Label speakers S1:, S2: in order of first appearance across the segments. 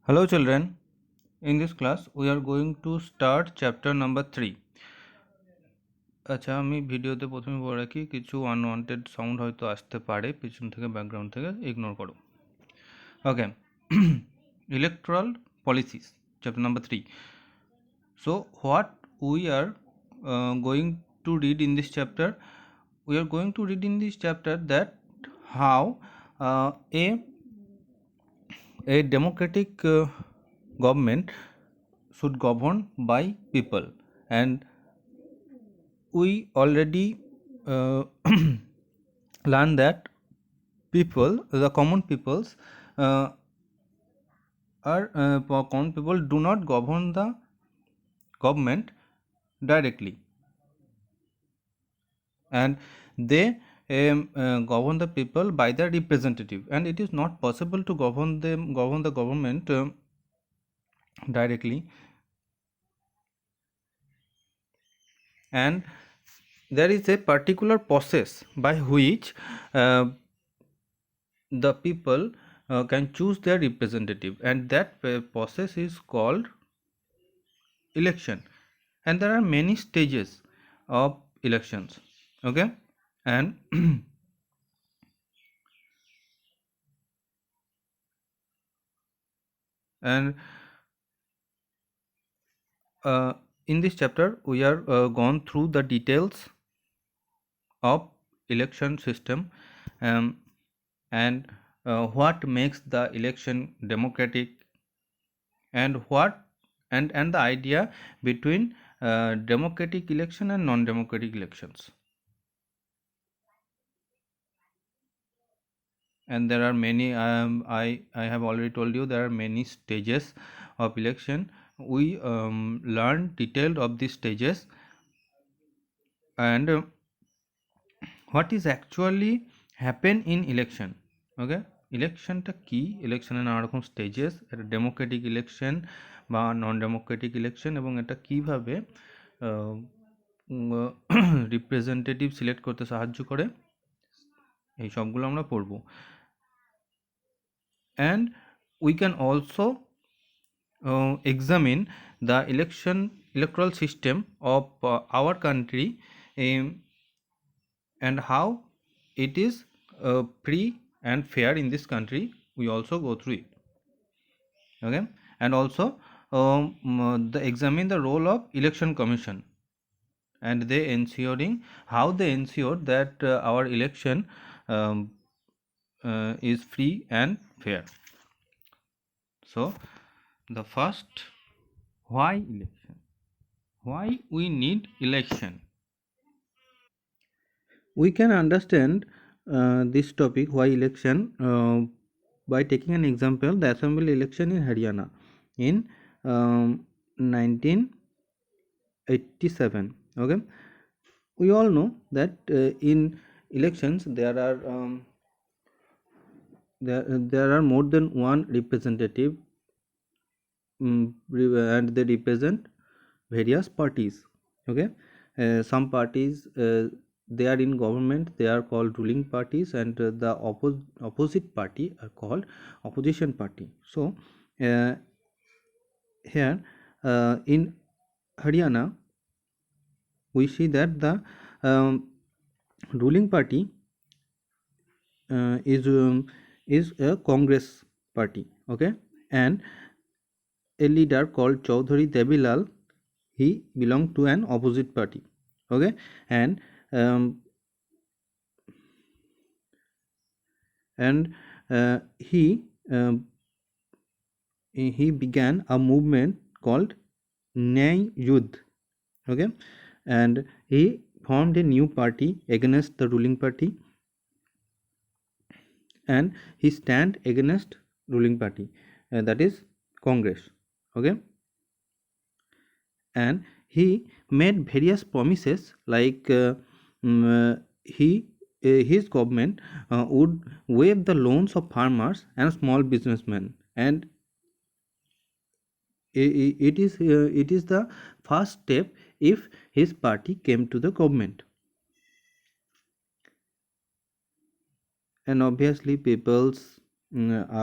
S1: Hello children, in this class we are going to start chapter number 3. আচ্ছা আমি ভিডিওতে প্রথমে বলে রাখি কিছু আনওয়ান্টেড সাউন্ড হয়তো আসতে পারে পিছন থেকে ব্যাকগ্রাউন্ড থেকে ইগনোর করো। ওকে electoral policies chapter number 3. So what we are going to read in this chapter, we are going to read in this chapter that how a democratic government should govern by people, and we already learned that the common peoples common people do not govern the government directly, and they govern the people by their representative, and it is not possible to govern the government directly. And there is a particular process by which the people can choose their representative, and that process is called election. And there are many stages of elections. Okay, and and in this chapter we are gone through the details of election system, and what makes the election democratic, and the idea between democratic election and non-democratic elections. And there are many, I have already told you there are many stages of election. We learned detailed of these stages, and what is actually happen in election. Okay, ইলেকশনটা কি, ইলেকশনের নানা রকম stages, এটা Democratic election বা নন Democratic election, এবং এটা কিভাবে রিপ্রেজেন্টেটিভ সিলেক্ট করতে সাহায্য করে, এই সবগুলো আমরা পড়ব। And we can also examine the electoral system of our country, and how it is free and fair in this country. We also go through it. Okay, and also examine the role of election commission, and how they ensure that our election is free and fair. So the first, why election, why we need election. We can understand this topic, why election, by taking an example, the assembly election in Haryana in 1987. Okay, we all know that in elections there are more than one representative, and they represent various parties. Okay, some parties, they are in government, they are called ruling parties, and the opposite party are called opposition party. So here in Haryana we see that the ruling party is a Congress party. Okay, and a leader called Chaudhary Devilal, he belonged to an opposite party. Okay, and he began a movement called Nyay Yudh. Okay, and he formed a new party against the ruling party, and he stand against ruling party, that is Congress. Okay, and he made various promises, like his government would waive the loans of farmers and small businessmen, and it is the first step if his party came to the government. And obviously peoples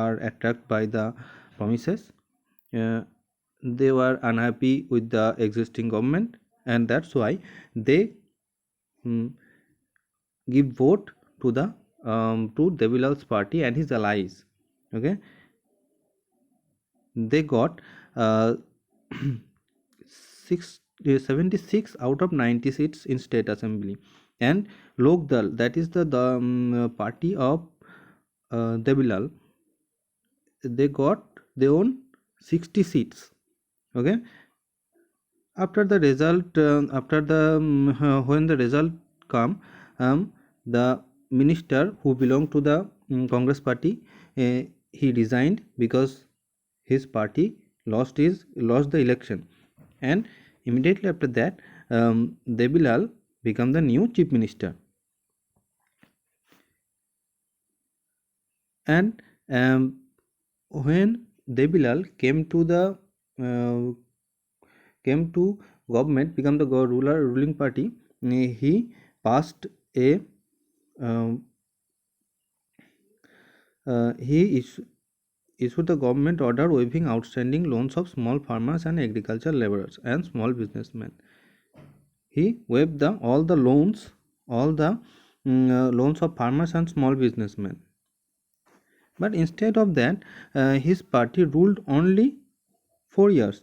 S1: are attracted by the promises, they were unhappy with the existing government, and that's why they give vote to the to Devilal's party and his allies. Okay, they got uh, 76 out of 90 seats in state assembly, and Lokdal, that is the party of Devilal, they own 60 seats. Okay, after the result when the result come, the minister who belonged to the Congress party, he resigned because his party lost the election, and immediately after that Debilal became the new chief minister. And when Debilal came to government, become the ruling party, he passed a he issued the government order waiving outstanding loans of small farmers and agricultural laborers and small businessmen. He waived all the loans of farmers and small businessmen. But instead of that, his party ruled only 4 years.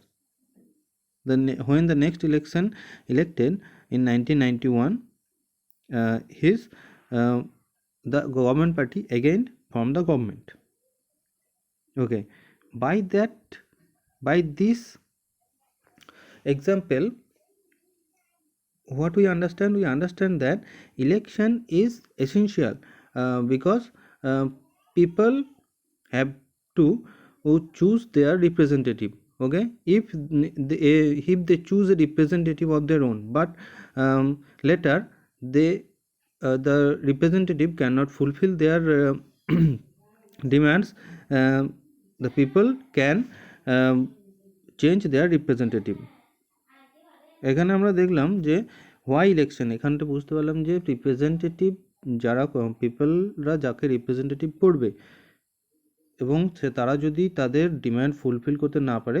S1: When the next election elected in 1991, the government party again formed the government. Okay, by this example, what we understand that election is essential, because people have to choose their representative. Okay, if they choose a representative of their own, but later the representative cannot fulfill their demands, the people can change their representative. এখানে আমরা দেখলাম যে why election, এখানটা বুঝতে পারলাম যে representative যারা পিপলরা যাকে রিপ্রেজেন্টেটিভ করবে এবং তারা যদি তাদের ডিমান্ড ফুলফিল করতে না পারে,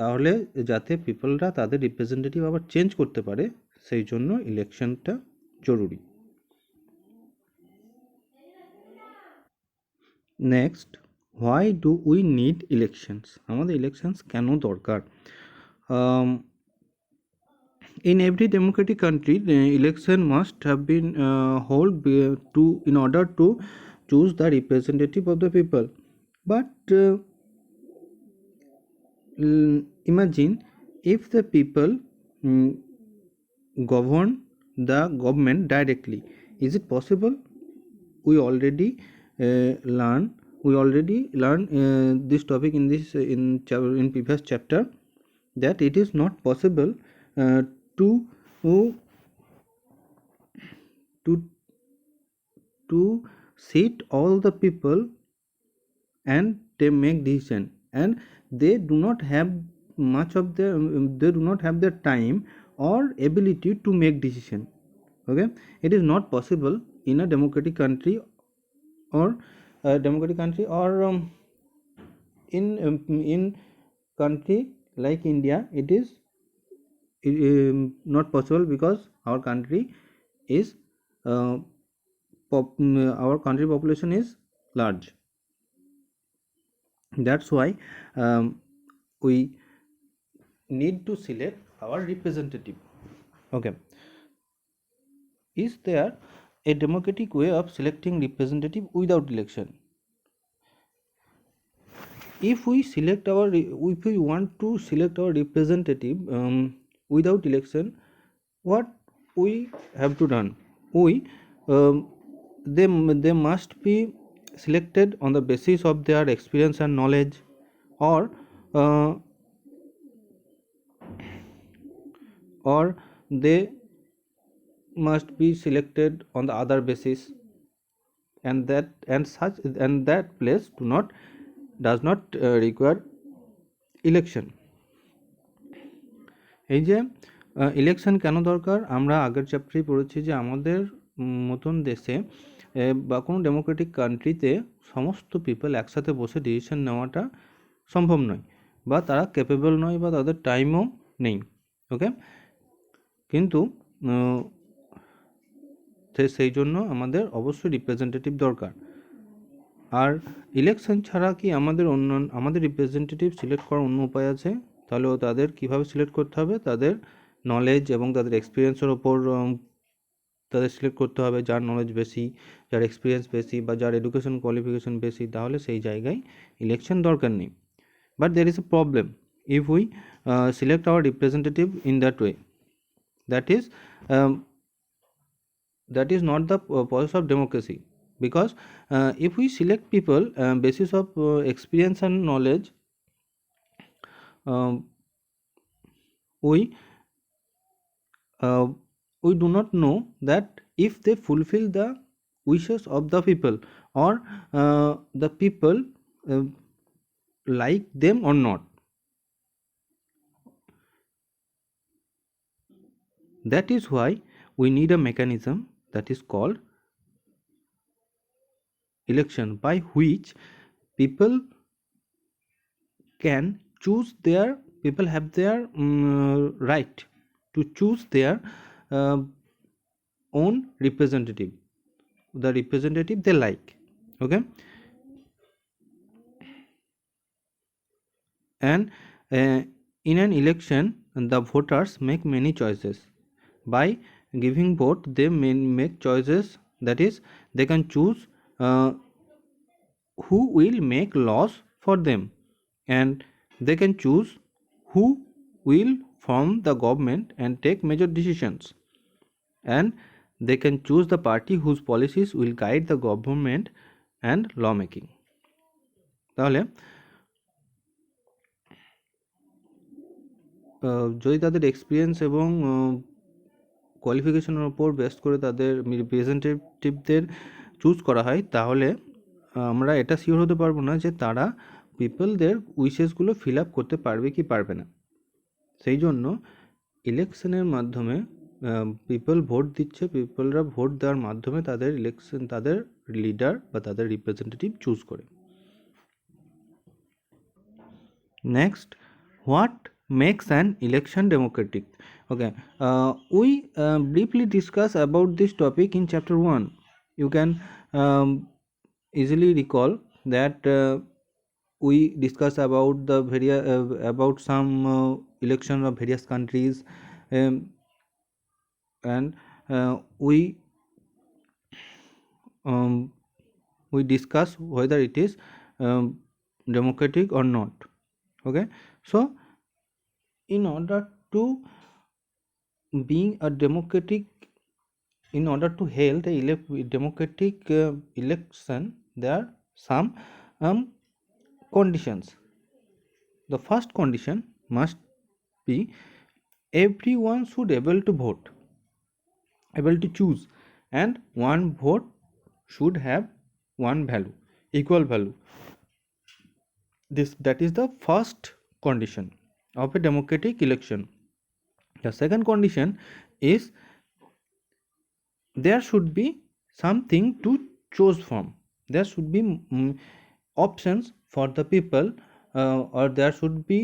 S1: তাহলে যাতে পিপলরা তাদের রিপ্রেজেন্টেটিভ আবার চেঞ্জ করতে পারে, সেই জন্য ইলেকশনটা জরুরি। Next, why do we need elections? আমাদের ইলেকশনস কেন দরকার? In every democratic country, the election must have been held in order to choose the representative of the people. But imagine if the people govern the government directly. Is it possible? We already learned this topic in previous chapter, that it is not possible to sit all the people and they make decision, and they do not have their time or ability to make decision. Okay, it is not possible in a democratic country or in country like India. It is not possible because our country population is large. That's why we need to select our representative. Okay, is there a democratic way of selecting representative without election? If we want to select our representative without election, what we have to done? They must be selected on the basis of their experience and knowledge, or they must be selected on the other basis, and that place does not require election. এই যে election কেন দরকার, আমরা আগের চ্যাপ্টারেই পড়েছি যে আমাদের মতন দেশে বা কোনো ডেমোক্রেটিক কান্ট্রিতে সমস্ত পিপল একসাথে বসে ডিসিশন নেওয়াটা সম্ভব নয়, বা তারা ক্যাপেবল নয়, বা তাদের টাইমও নেই। ওকে, কিন্তু সেই জন্য আমাদের অবশ্যই রিপ্রেজেন্টেটিভ দরকার। আর ইলেকশন ছাড়া কি আমাদের রিপ্রেজেন্টেটিভ সিলেক্ট করার অন্য উপায় আছে? তাহলে তাদের কিভাবে সিলেক্ট করতে হবে? তাদের নলেজ এবং তাদের এক্সপিরিয়েন্সের ওপর তাদের সিলেক্ট করতে হবে। যার নলেজ বেশি, যার এক্সপিরিয়েন্স বেশি, বা যার এডুকেশন কোয়ালিফিকেশন বেশি, তাহলে সেই জায়গায় ইলেকশন দরকার নেই। But there is a problem if we select our representative in that way. That is um, not the process of democracy, because if we select people basis of experience and knowledge, um, we do not know that if they fulfill the wishes of the people, or the people like them or not. That is why we need a mechanism that is called election, by which people have their right to choose their uh, own representative, the representative they like. Okay, and in an election the voters make many choices. By giving vote they may make choices, that is they can choose who will make laws for them, and they can choose who will form the government and take major decisions, and they can choose the party whose policies will guide the government and lawmaking. তাহলে যদি তাদের experience এবং কোয়ালিফিকেশনের ওপর base করে তাদের রিপ্রেজেন্টেটিভদের choose করা হয়, তাহলে আমরা এটা শিওর হতে পারবো না যে তারা পিপলদের উইশেসগুলো ফিল আপ করতে পারবে কি পারবে না। সেই জন্য ইলেকশনের মাধ্যমে পিপল ভোট দিচ্ছে, পিপলরা ভোট দেওয়ার মাধ্যমে তাদের লিডার বা তাদের রিপ্রেজেন্টেটিভ চুজ করে। Next, what makes an election democratic? Okay, we briefly discuss about this topic in chapter 1. You can easily recall that we discuss about the about some election of various countries, and we discuss whether it is democratic or not. Okay, so in order to hold a democratic election, there are some conditions. The first condition must be everyone should able to vote, able to choose, and one vote should have one value, equal value. That is the first condition of a democratic election. The second condition is there should be something to choose from. There should be options for the people, or there should be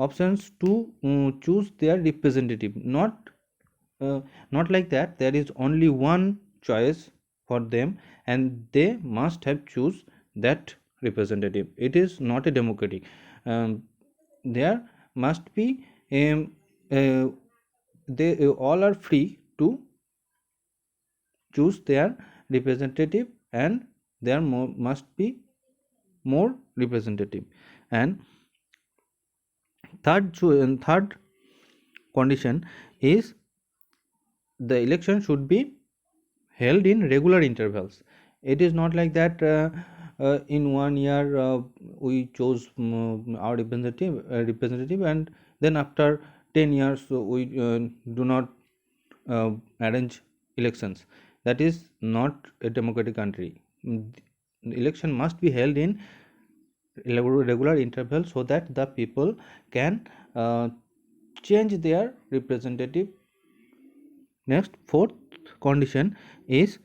S1: options to choose their representative. Not like that there is only one choice for them and they must have choose that representative. It is not a democratic. There must be they all are free to choose their representative, and there must be more representative. And third condition is the election should be held in regular intervals. It is not like that in 1 year we chose our representative and then after 10 years we do not arrange elections. That is not a democratic country. Election must be held in regular interval so that the people can change their representative. Next, fourth condition is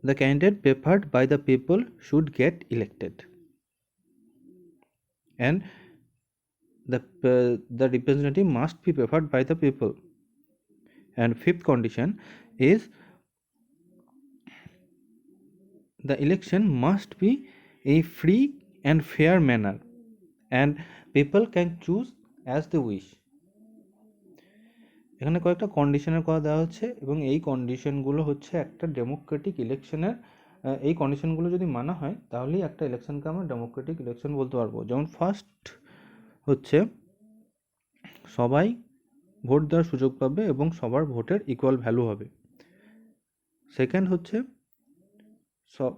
S1: the candidate preferred by the people should get elected. and the representative must be preferred by the people. And fifth condition is the election must be a free and fair manner and people can choose as they wish. এখানে কয়েকটা কন্ডিশনের কথা দেওয়া হচ্ছে এবং এই কন্ডিশনগুলো হচ্ছে একটা ডেমোক্রেটিক ইলেকশনের, এই কন্ডিশনগুলো যদি মানা হয় তাহলেই একটা ইলেকশনকে আমরা ডেমোক্রেটিক ইলেকশন বলতে পারবো। যেমন ফার্স্ট হচ্ছে সবাই ভোট দেওয়ার সুযোগ পাবে এবং সবার ভোটের ইকুয়াল ভ্যালু হবে। সেকেন্ড হচ্ছে সব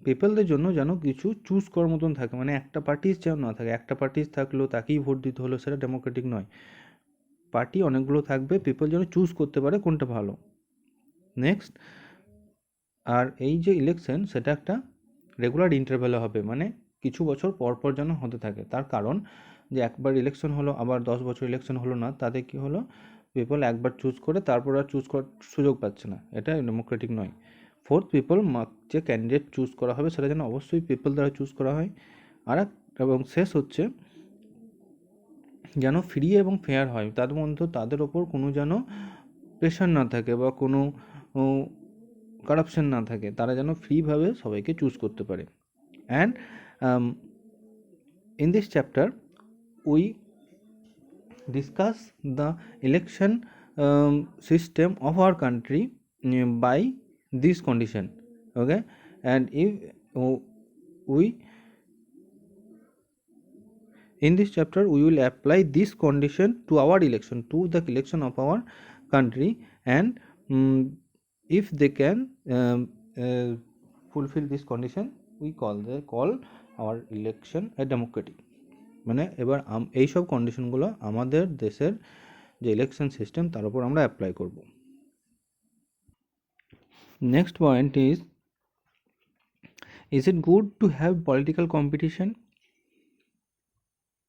S1: পিপলদের জন্য যেন কিছু চুজ করার মতন থাকে, মানে একটা পার্টিস যেন না থাকে, একটা পার্টিস থাকলেও তাকেই ভোট দিতে হলো, সেটা ডেমোক্রেটিক নয়। পার্টি অনেকগুলো থাকবে, পিপল যেন চুজ করতে পারে কোনটা ভালো। নেক্সট, আর এই যে ইলেকশন সেটা একটা রেগুলার ইন্টারভ্যালে হবে, মানে কিছু বছর পর পর যেন হতে থাকে। তার কারণ যে একবার ইলেকশন হলো আবার 10 বছর ইলেকশন হলো না, তাতে কি হলো, পিপল একবার চুজ করে তারপর আর চুজ করার সুযোগ পাচ্ছে না, এটা ডেমোক্রেটিক নয়। ফোর্থ, পিপল যে ক্যান্ডিডেট চুজ করা হবে সেটা যেন অবশ্যই পিপল দ্বারা চুজ করা হয়। এবং শেষ হচ্ছে যেন ফ্রি এবং ফেয়ার হয়, তার মধ্যে তাদের ওপর কোনো যেন প্রেশার না থাকে বা কোনো কারাপশন না থাকে, তারা যেন ফ্রিভাবে সবাইকে চুজ করতে পারে। And in this chapter we discuss the election system of our country by this condition. Okay, and if we in this chapter we will apply this condition to our election, to the election of our country, and if they can fulfill this condition we call our election a democratic. মানে এবার এইসব কন্ডিশনগুলো আমাদের দেশের যে election system তার উপর আমরা apply করব। Next point is it good to have political competition?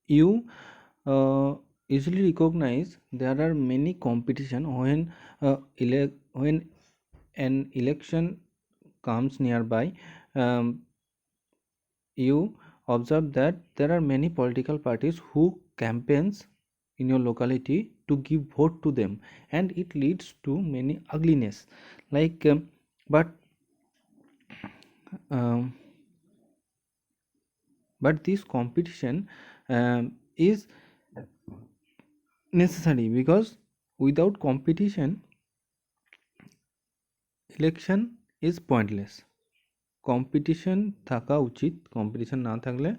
S1: You easily recognize there are many competition when an election comes nearby. You observe that there are many political parties who campaigns in your locality to give vote to them, and it leads to many ugliness, like but this competition is necessary, because without competition election is pointless. Competition থাকা উচিত, competition না থাকলে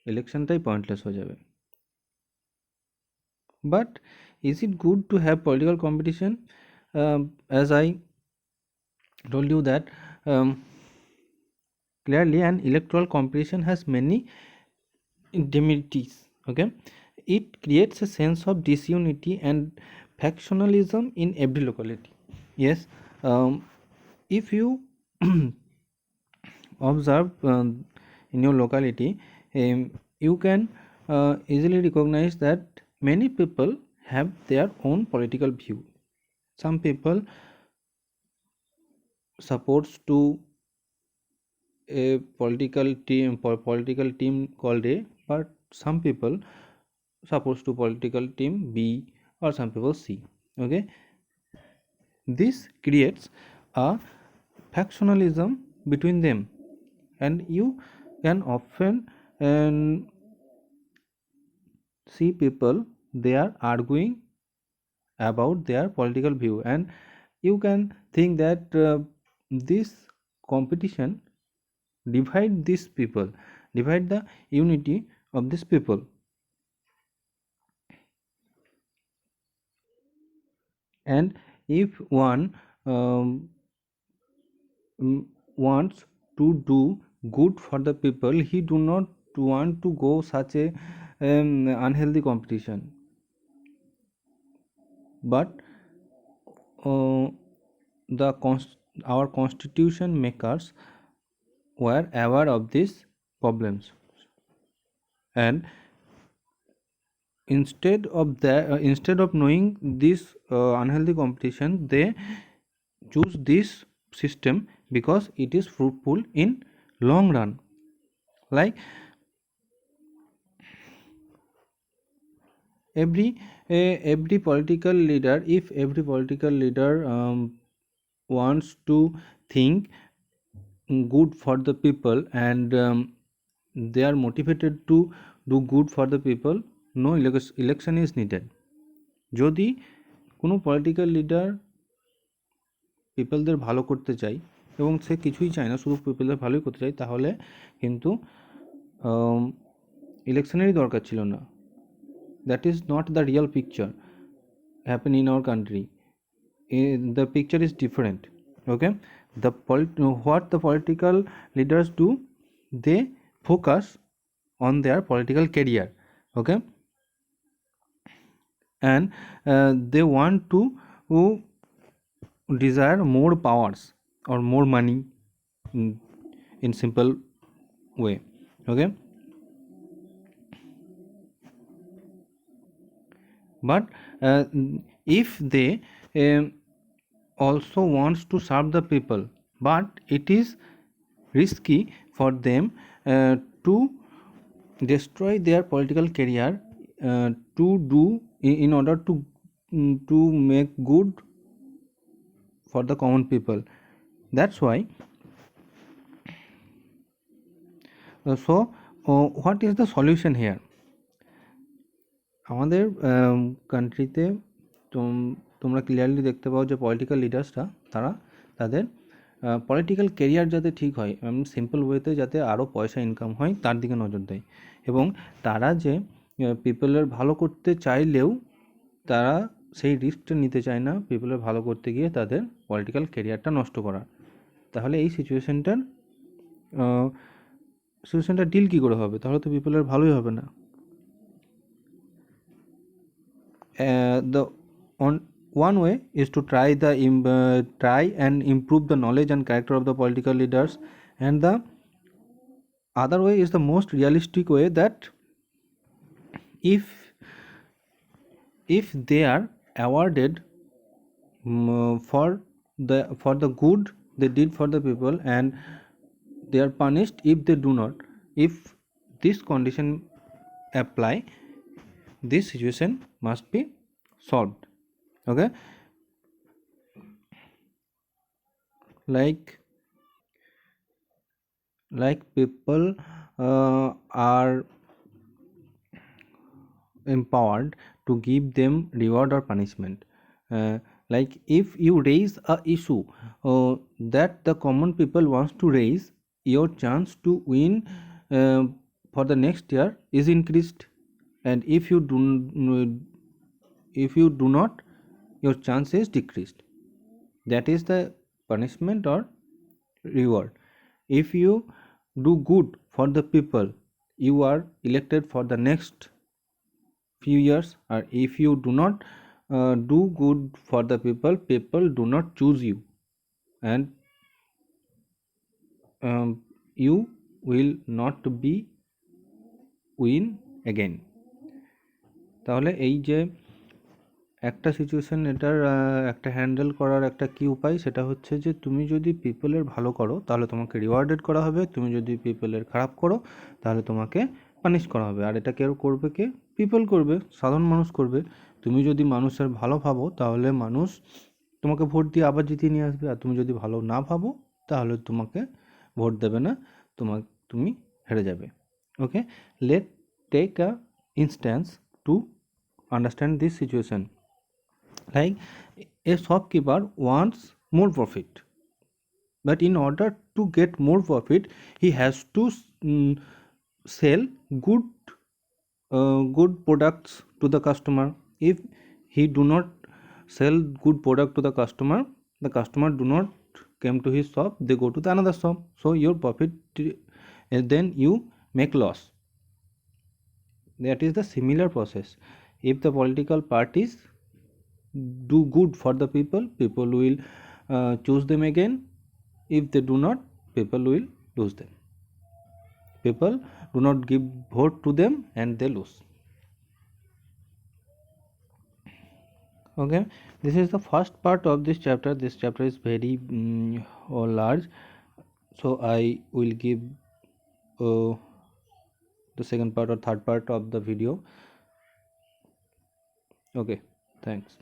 S1: ইলেকশনটাই pointless হয়ে যাবে। But is it good to have political competition? As I told you that clearly an electoral competition has many demerits. Okay, it creates a sense of disunity and factionalism in every locality. Yes, if you observe in your locality, you can easily recognize that many people have their own political view. Some people supports to a political team called A, but some people supports to political team B, or some people C. Okay, this creates a factionalism between them, and you can often see people they are arguing about their political view, and you can think that this competition divide these people, divide the unity of these people. And if one wants to do good for the people, he do not want to go such a unhealthy competition. But our constitution makers were aware of these problems, and instead of knowing this unhealthy competition, they choose this system because it is fruitful in long run. Like every political leader, if every political leader wants to think good for the people, and they are motivated to do good for the people, no election is needed. যদি কোনো political leader পিপলদের ভালো করতে চায় এবং সে কিছুই চায় না, শুধু পিপলদের ভালোই করতে চায়, তাহলে কিন্তু ইলেকশনেরই দরকার ছিল না। That is not the real picture happen in our country. The picture is different. Okay, what the political leaders do, they focus on their political career. Okay, and they want to desire more powers or more money, in simple way. Okay, but if they also wants to serve the people, but it is risky for them to destroy their political career to do in order to make good for the common people. That's why what is the solution here? আমাদের কান্ট্রিতে তোমরা clearly দেখতে পাও যে political লিডার্সরা তারা তাদের political career যাতে ঠিক হয়, সিম্পল ওয়েতে যাতে আরও পয়সা ইনকাম হয় তার দিকে নজর দেয়, এবং তারা যে পিপলের ভালো করতে চাইলেও তারা সেই রিস্কটা নিতে চায় না পিপলের ভালো করতে গিয়ে তাদের পলিটিক্যাল কেরিয়ারটা নষ্ট করা। তাহলে এই সিচুয়েশনটা ডিল কী করে হবে? তাহলে তো পিপলের ভালোই হবে না। One way is to try and improve the knowledge and character of the political leaders, and the other way is the most realistic way, that if they are awarded for the good they did for the people, and they are punished if they do not, if this condition apply, this situation must be solved. Okay, like people are empowered to give them reward or punishment. Like if you raise a issue that the common people wants to raise, your chance to win for the next year is increased, and if you do not, your chance is decreased. That is the punishment or reward. If you do good for the people, you are elected for the next few years, or if you do not do good for the people do not choose you, and you will not be win again. তাহলে এই যে একটা situation, এটার একটা handle করার একটা কি উপায়, সেটা হচ্ছে যে তুমি যদি পিপলের ভালো করো তাহলে তোমাকে রিওয়ার্ডেড করা হবে, তুমি যদি পিপলের খারাপ করো তাহলে তোমাকে পানিশ করা হবে। আর এটা কেউ করবে? কে? পিপল করবে, সাধারণ মানুষ করবে। তুমি যদি মানুষের ভালো ভাবো তাহলে মানুষ তোমাকে ভোট দিয়ে আবার জিতিয়ে নিয়ে আসবে, আর তুমি যদি ভালো না ভাবো তাহলে তোমাকে ভোট দেবে না, তুমি হেরে যাবে। Okay, let take a instance to understand this situation. Like a shopkeeper wants more profit, but in order to get more profit he has to sell good products to the customer. If he do not sell good product to the customer do not come to his shop, they go to the another shop, so your profit then you make loss. That is the similar process. If the political parties do good for the people will choose them again. If they do not, people will lose them. People do not give vote to them and they lose. Okay, this is the first part of this chapter. This chapter is very large, so I will give the second part or third part of the video. Okay, thanks.